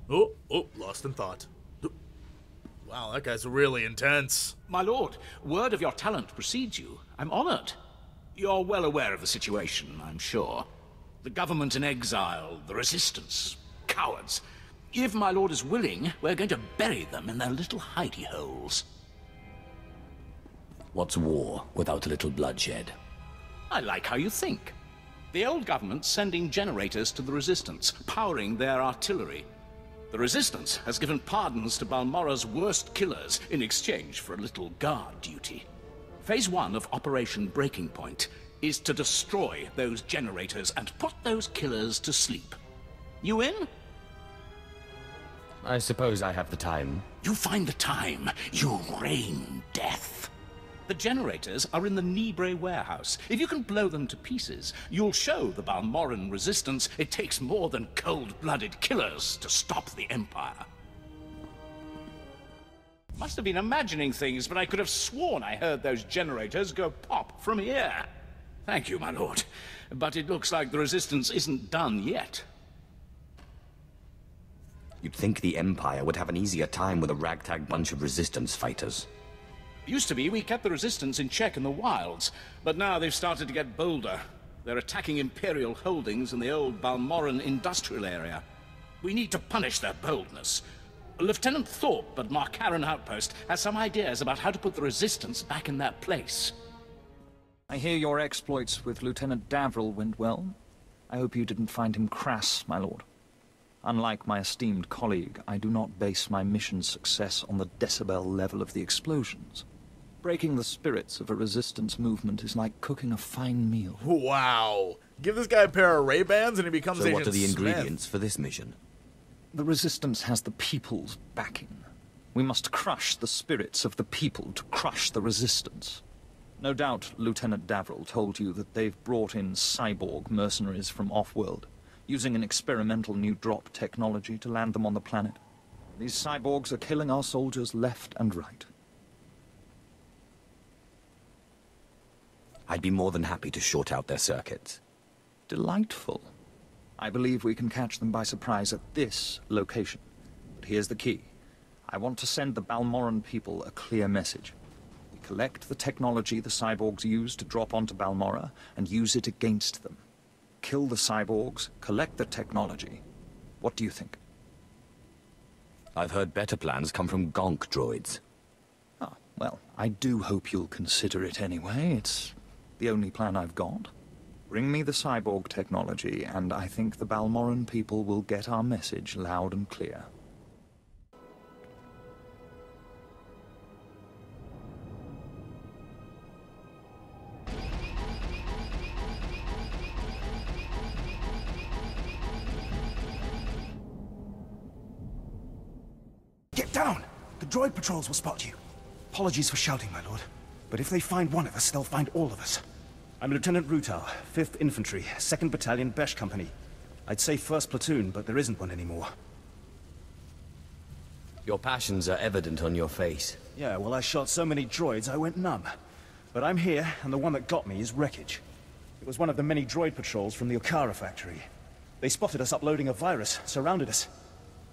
Oh, lost in thought. Wow, that guy's really intense. My lord, word of your talent precedes you. I'm honored. You're well aware of the situation, I'm sure. The government in exile, the resistance, cowards. If my lord is willing, we're going to bury them in their little hidey holes. What's war without a little bloodshed? I like how you think. The old government's sending generators to the resistance, powering their artillery. The resistance has given pardons to Balmora's worst killers in exchange for a little guard duty. Phase 1 of Operation Breaking Point is to destroy those generators and put those killers to sleep. You in? I suppose I have the time. You find the time. You rain death. The generators are in the Nibre warehouse. If you can blow them to pieces, you'll show the Balmoran resistance it takes more than cold-blooded killers to stop the Empire. Must have been imagining things, but I could have sworn I heard those generators go pop from here. Thank you, my lord. But it looks like the resistance isn't done yet. You'd think the Empire would have an easier time with a ragtag bunch of resistance fighters. Used to be we kept the resistance in check in the wilds, but now they've started to get bolder. They're attacking Imperial holdings in the old Balmoran industrial area. We need to punish their boldness. Lieutenant Thorpe at Marcaran Outpost has some ideas about how to put the resistance back in their place. I hear your exploits with Lieutenant Davril went well. I hope you didn't find him crass, my lord. Unlike my esteemed colleague, I do not base my mission's success on the decibel level of the explosions. Breaking the spirits of a resistance movement is like cooking a fine meal. Wow. Give this guy a pair of Ray-Bans and he becomes So Agent what are the Smith. ingredients for this mission? The resistance has the people's backing. We must crush the spirits of the people to crush the resistance. No doubt Lieutenant Davril told you that they've brought in cyborg mercenaries from off-world, using an experimental new drop technology to land them on the planet. These cyborgs are killing our soldiers left and right. I'd be more than happy to short out their circuits. Delightful. I believe we can catch them by surprise at this location. But here's the key. I want to send the Balmoran people a clear message. We collect the technology the cyborgs use to drop onto Balmora and use it against them. Kill the cyborgs, collect the technology. What do you think? I've heard better plans come from gonk droids. Ah, well, I do hope you'll consider it anyway. It's the only plan I've got. Bring me the cyborg technology, and I think the Balmoran people will get our message loud and clear. Get down! The droid patrols will spot you. Apologies for shouting, my lord. But if they find one of us, they'll find all of us. I'm Lieutenant Rutal, 5th Infantry, 2nd Battalion, Besh Company. I'd say 1st Platoon, but there isn't one anymore. Your passions are evident on your face. Yeah, well, I shot so many droids I went numb. But I'm here, and the one that got me is wreckage. It was one of the many droid patrols from the Okara factory. They spotted us uploading a virus, surrounded us.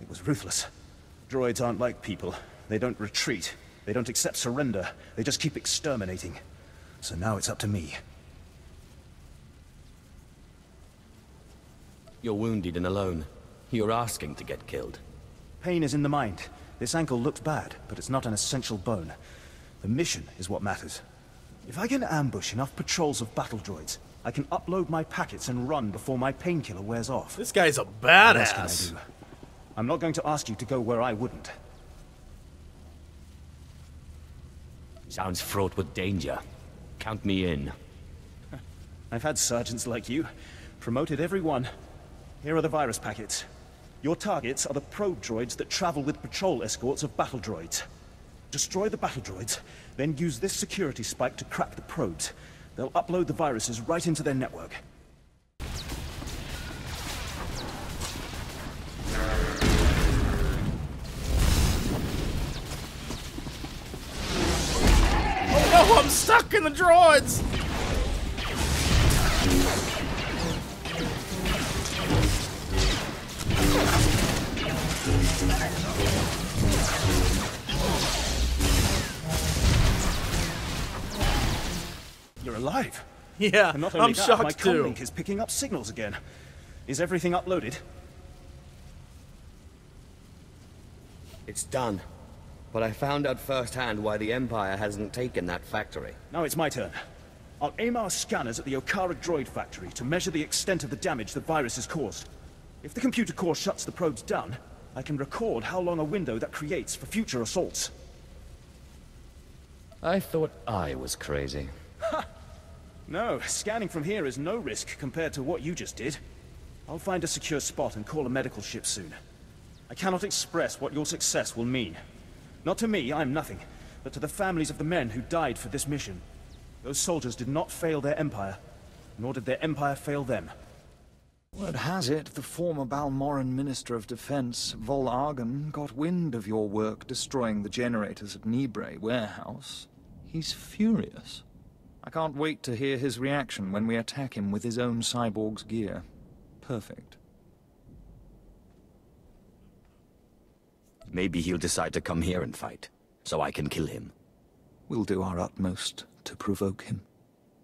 It was ruthless. Droids aren't like people. They don't retreat. They don't accept surrender. They just keep exterminating. So now it's up to me. You're wounded and alone. You're asking to get killed. Pain is in the mind. This ankle looks bad, but it's not an essential bone. The mission is what matters. If I can ambush enough patrols of battle droids, I can upload my packets and run before my painkiller wears off. This guy's a What else can I badass. do? I'm not going to ask you to go where I wouldn't. Sounds fraught with danger. Count me in. I've had sergeants like you. Promoted every one. Here are the virus packets. Your targets are the probe droids that travel with patrol escorts of battle droids. Destroy the battle droids, then use this security spike to crack the probes. They'll upload the viruses right into their network. Oh, I'm stuck in the droids! alive. Yeah, And not only I'm that, shocked my too. comlink is picking up signals again. Is everything uploaded? It's done. But I found out firsthand why the Empire hasn't taken that factory. Now it's my turn. I'll aim our scanners at the Okara droid factory to measure the extent of the damage the virus has caused. If the computer core shuts the probes down, I can record how long a window that creates for future assaults. I thought I was crazy. No, scanning from here is no risk compared to what you just did. I'll find a secure spot and call a medical ship soon. I cannot express what your success will mean. Not to me, I'm nothing, but to the families of the men who died for this mission. Those soldiers did not fail their empire, nor did their empire fail them. Word has it, the former Balmoran Minister of Defense, Vol Argon, got wind of your work destroying the generators at Nibre warehouse. He's furious. I can't wait to hear his reaction when we attack him with his own cyborg's gear. Perfect. Maybe he'll decide to come here and fight, so I can kill him. We'll do our utmost to provoke him.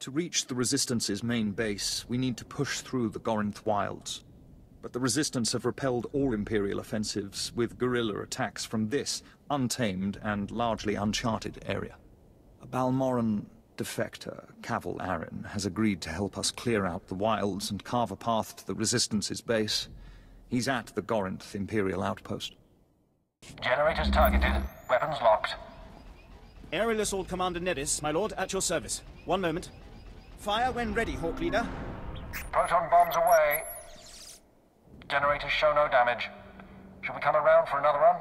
To reach the Resistance's main base, we need to push through the Gorinth wilds. But the Resistance have repelled all Imperial offensives with guerrilla attacks from this untamed and largely uncharted area. A Balmoran defector, Cavil Aren, has agreed to help us clear out the wilds and carve a path to the Resistance's base. He's at the Gorinth Imperial outpost. Generators targeted. Weapons locked. Aerial Assault Commander Nedis, my lord, at your service. One moment. Fire when ready, Hawk Leader. Proton bombs away. Generators show no damage. Should we come around for another run?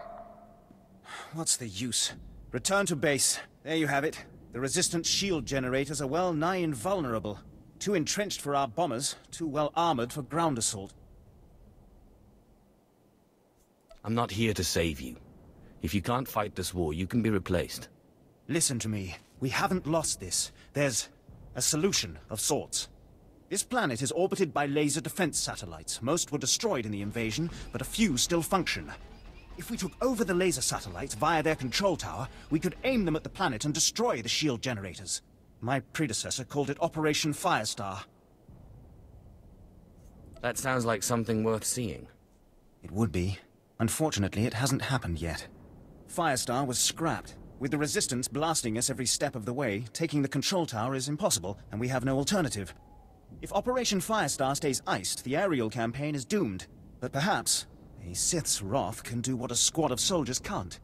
What's the use? Return to base. There you have it. The Resistance shield generators are well nigh invulnerable. Too entrenched for our bombers, too well armored for ground assault. I'm not here to save you. If you can't fight this war, you can be replaced. Listen to me. We haven't lost this. There's a solution of sorts. This planet is orbited by laser defense satellites. Most were destroyed in the invasion, but a few still function. If we took over the laser satellites via their control tower, we could aim them at the planet and destroy the shield generators. My predecessor called it Operation Firestar. That sounds like something worth seeing. It would be. Unfortunately, it hasn't happened yet. Firestar was scrapped. With the Resistance blasting us every step of the way, taking the control tower is impossible, and we have no alternative. If Operation Firestar stays iced, the aerial campaign is doomed. But perhaps a Sith's wrath can do what a squad of soldiers can't.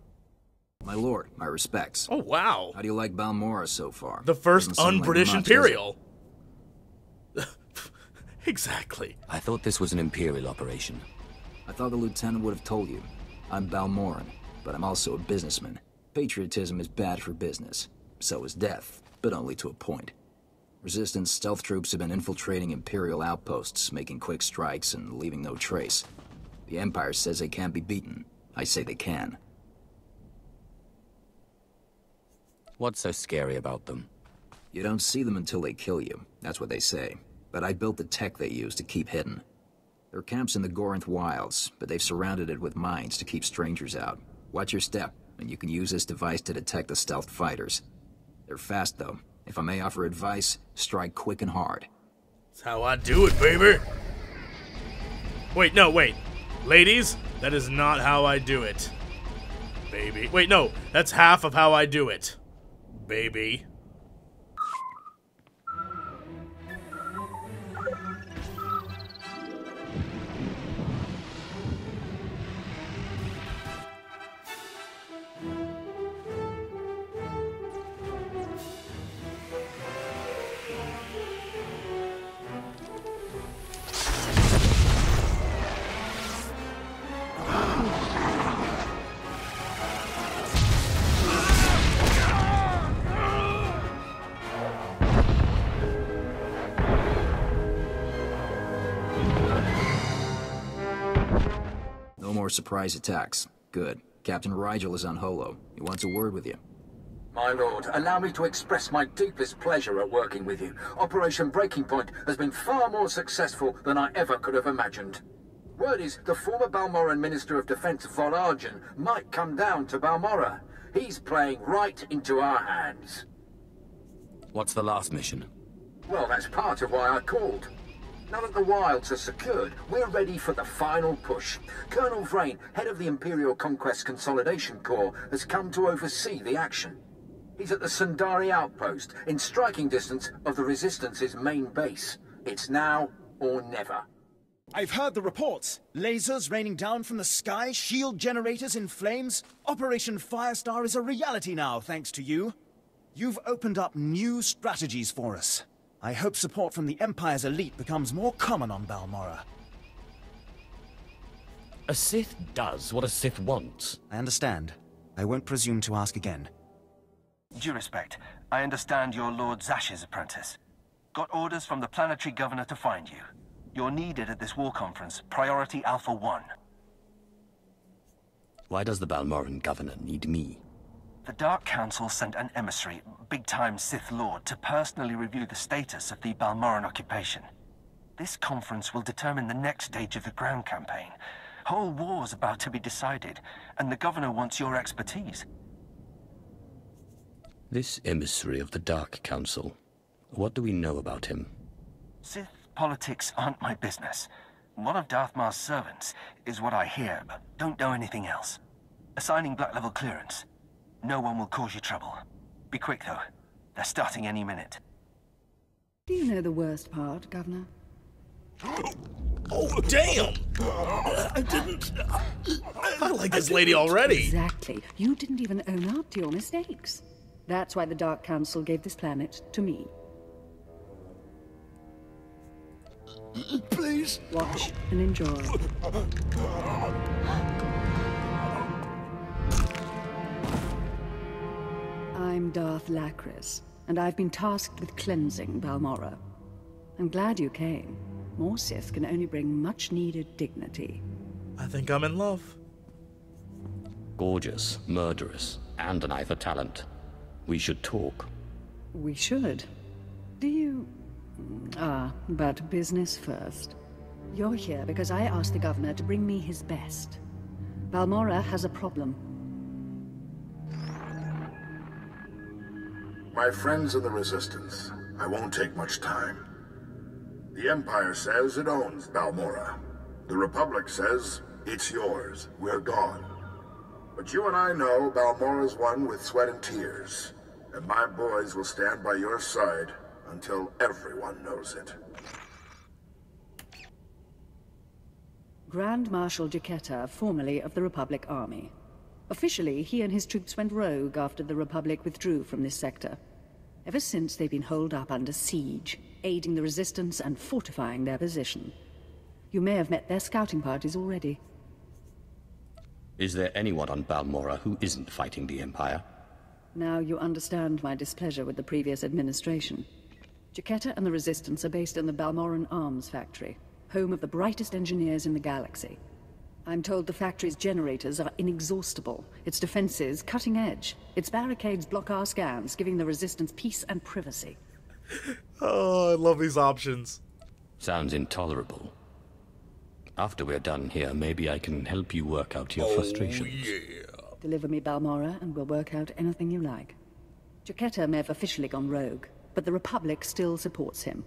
My lord, my respects. Oh, wow. How do you like Balmora so far? The first Doesn't seem like un-British much, does it? Imperial. Exactly. I thought this was an Imperial operation. I thought the lieutenant would have told you. I'm Balmoran, but I'm also a businessman. Patriotism is bad for business. So is death, but only to a point. Resistance stealth troops have been infiltrating Imperial outposts, making quick strikes and leaving no trace. The Empire says they can't be beaten. I say they can. What's so scary about them? You don't see them until they kill you. That's what they say. But I built the tech they use to keep hidden. There are camps in the Gorinth wilds, but they've surrounded it with mines to keep strangers out. Watch your step, and you can use this device to detect the stealth fighters. They're fast, though. If I may offer advice, strike quick and hard. That's how I do it, baby. Wait, no, wait. Ladies, that is not how I do it. Baby. Wait, no. That's half of how I do it. Baby. No more surprise attacks. Good. Captain Rigel is on Holo. He wants a word with you. My lord, allow me to express my deepest pleasure at working with you. Operation Breaking Point has been far more successful than I ever could have imagined. Word is the former Balmoran Minister of Defense Vol Argon might come down to Balmora. He's playing right into our hands. What's the last mission? Well, that's part of why I called. Now that the wilds are secured, we're ready for the final push. Colonel Vrain, head of the Imperial Conquest Consolidation Corps, has come to oversee the action. He's at the Sundari outpost, in striking distance of the Resistance's main base. It's now or never. I've heard the reports. Lasers raining down from the sky, shield generators in flames. Operation Firestar is a reality now, thanks to you. You've opened up new strategies for us. I hope support from the Empire's elite becomes more common on Balmorra. A Sith does what a Sith wants. I understand. I won't presume to ask again. Due respect, I understand you're Lord Zash's apprentice. Got orders from the planetary governor to find you. You're needed at this war conference, Priority Alpha 1. Why does the Balmoran governor need me? The Dark Council sent an emissary, big-time Sith Lord, to personally review the status of the Balmoran occupation. This conference will determine the next stage of the ground campaign. Whole war's about to be decided, and the governor wants your expertise. This emissary of the Dark Council, what do we know about him? Sith politics aren't my business. One of Darth Mar's servants is what I hear, but don't know anything else. Assigning black-level clearance. No one will cause you trouble. Be quick, though. They're starting any minute. Do you know the worst part, Governor? Oh, damn! I didn't... I like this lady already. Exactly. You didn't even own up to your mistakes. That's why the Dark Council gave this planet to me. Please. Watch and enjoy. I'm Darth Lacris, and I've been tasked with cleansing Balmorra. I'm glad you came. More Sith can only bring much-needed dignity. I think I'm in love. Gorgeous, murderous, and an eye for talent. We should talk. We should. Do you... but business first. You're here because I asked the governor to bring me his best. Balmorra has a problem. My friends in the Resistance, I won't take much time. The Empire says it owns Balmorra. The Republic says it's yours. We're gone. But you and I know Balmorra's won with sweat and tears. And my boys will stand by your side until everyone knows it. Grand Marshal Jaquetta, formerly of the Republic Army. Officially, he and his troops went rogue after the Republic withdrew from this sector. Ever since, they've been holed up under siege, aiding the Resistance and fortifying their position. You may have met their scouting parties already. Is there anyone on Balmorra who isn't fighting the Empire? Now you understand my displeasure with the previous administration. Jaquetta and the Resistance are based in the Balmoran Arms Factory, home of the brightest engineers in the galaxy. I'm told the factory's generators are inexhaustible, its defenses cutting edge, its barricades block our scans, giving the Resistance peace and privacy. Oh, I love these options. Sounds intolerable. After we're done here, maybe I can help you work out your frustrations. Yeah. Deliver me Balmorra, and we'll work out anything you like. Jaquetta may have officially gone rogue, but the Republic still supports him.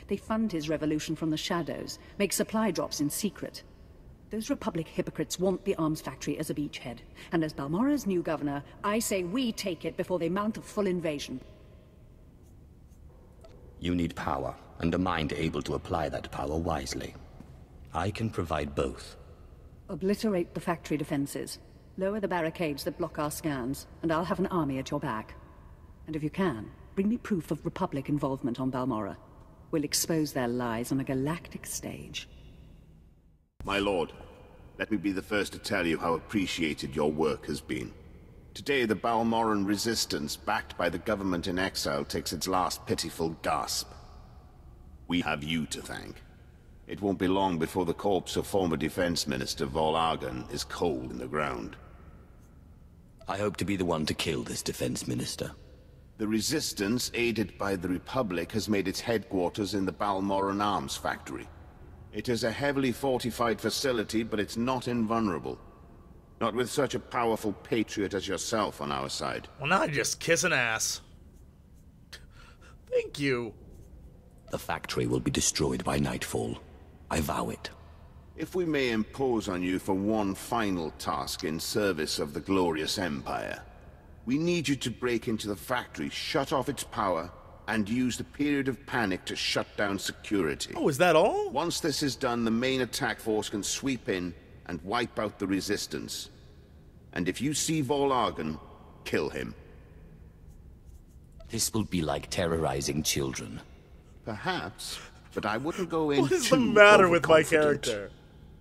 They fund his revolution from the shadows, make supply drops in secret. Those Republic hypocrites want the arms factory as a beachhead, and as Balmorra's new governor, I say we take it before they mount a full invasion. You need power, and a mind able to apply that power wisely. I can provide both. Obliterate the factory defenses. Lower the barricades that block our scans, and I'll have an army at your back. And if you can, bring me proof of Republic involvement on Balmorra. We'll expose their lies on a galactic stage. My lord, let me be the first to tell you how appreciated your work has been. Today the Balmoran resistance, backed by the government in exile, takes its last pitiful gasp. We have you to thank. It won't be long before the corpse of former Defense Minister Vol Argon is cold in the ground. I hope to be the one to kill this Defense Minister. The Resistance, aided by the Republic, has made its headquarters in the Balmoran Arms Factory. It is a heavily fortified facility, but it's not invulnerable. Not with such a powerful patriot as yourself on our side. Well, now I just kiss an ass. Thank you. The factory will be destroyed by nightfall. I vow it. If we may impose on you for one final task in service of the glorious Empire, we need you to break into the factory, shut off its power, and use the period of panic to shut down security. Oh, is that all? Once this is done, the main attack force can sweep in and wipe out the resistance. And if you see Vol'argon, kill him. This will be like terrorizing children. Perhaps, but I wouldn't go in What is too the matter with my overconfident. character?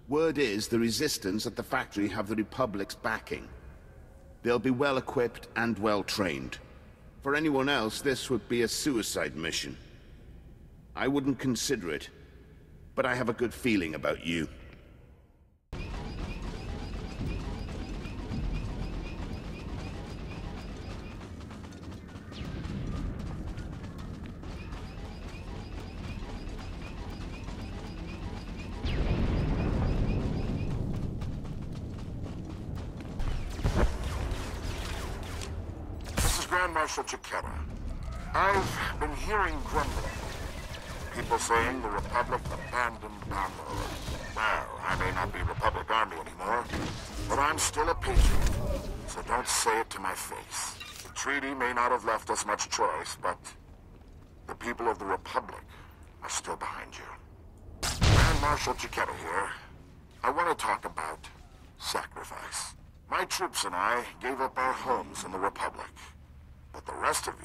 Word is the resistance at the factory have the Republic's backing. They'll be well equipped and well trained. For anyone else, this would be a suicide mission. I wouldn't consider it, but I have a good feeling about you. Grand Marshal Chiquetta. I've been hearing grumbling. People saying the Republic abandoned Balmora. Well, I may not be Republic Army anymore, but I'm still a patriot. So don't say it to my face. The treaty may not have left us much choice, but the people of the Republic are still behind you. Grand Marshal Chiquetta here. I want to talk about sacrifice. My troops and I gave up our homes in the Republic. But the rest of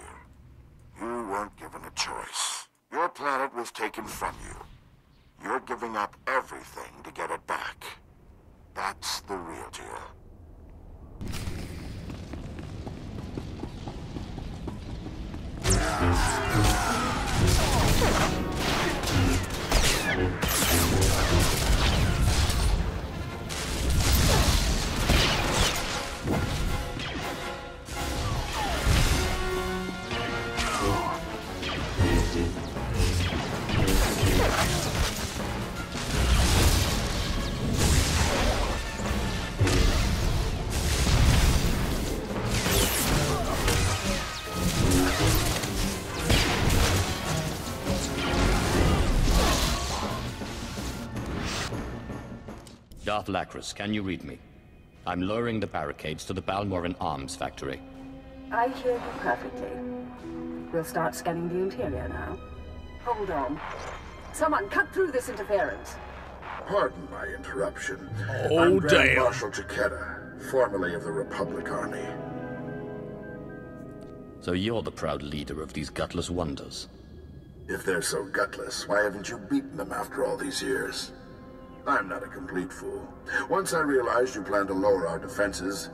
you weren't given a choice. Your planet was taken from you. You're giving up everything to get it back. That's the real deal. Darth Lacris, can you read me? I'm lowering the barricades to the Balmoran arms factory. I hear you perfectly. We'll start scanning the interior now. Hold on. Someone cut through this interference. Pardon my interruption. Oh, I'm Grand damn. Marshal Chiquetta, formerly of the Republic Army. So you're the proud leader of these gutless wonders. If they're so gutless, why haven't you beaten them after all these years? I'm not a complete fool. Once I realized you planned to lower our defenses,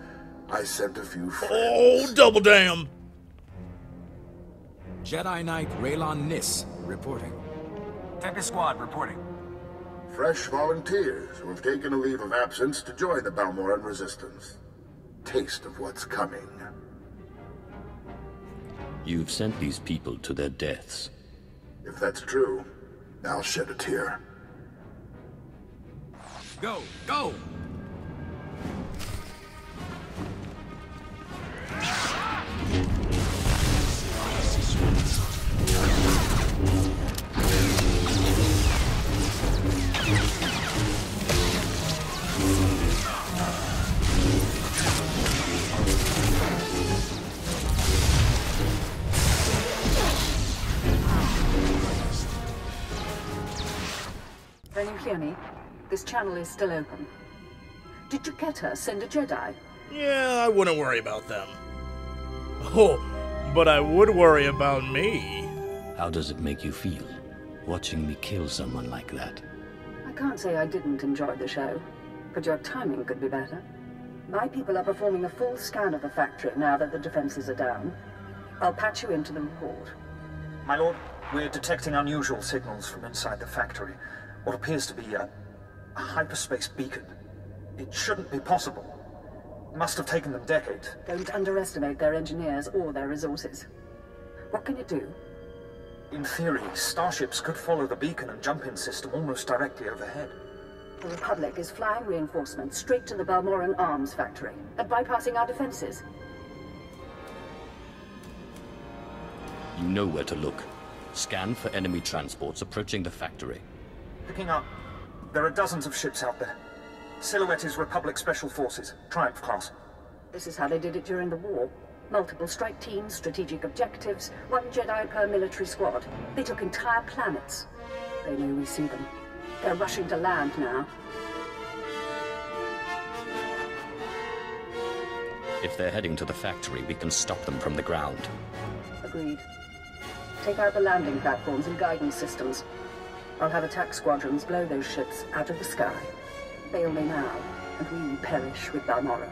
I sent a few friends. Oh, double damn! Jedi Knight Raylon Nis, reporting. Tempest Squad, reporting. Fresh volunteers who have taken a leave of absence to join the Balmoran Resistance. Taste of what's coming. You've sent these people to their deaths. If that's true, I'll shed a tear. Go! Go! Can you hear me? This channel is still open. Did Chiquetta send a Jedi? Yeah, I wouldn't worry about them. Oh, but I would worry about me. How does it make you feel, watching me kill someone like that? I can't say I didn't enjoy the show, but your timing could be better. My people are performing a full scan of the factory now that the defenses are down. I'll patch you into the report. My lord, we're detecting unusual signals from inside the factory. What appears to be a hyperspace beacon. It shouldn't be possible. It must have taken them decades. Don't underestimate their engineers or their resources. What can you do? In theory, starships could follow the beacon and jump-in system almost directly overhead. The Republic is flying reinforcements straight to the Balmoran arms factory and bypassing our defenses. You know where to look. Scan for enemy transports approaching the factory. Picking up. There are dozens of ships out there. Silhouette is Republic Special Forces, Triumph class. This is how they did it during the war. Multiple strike teams, strategic objectives, 1 Jedi per military squad. They took entire planets. They know we see them. They're rushing to land now. If they're heading to the factory, we can stop them from the ground. Agreed. Take out the landing platforms and guidance systems. I'll have attack squadrons blow those ships out of the sky. Fail me now, and we perish with Balmorra.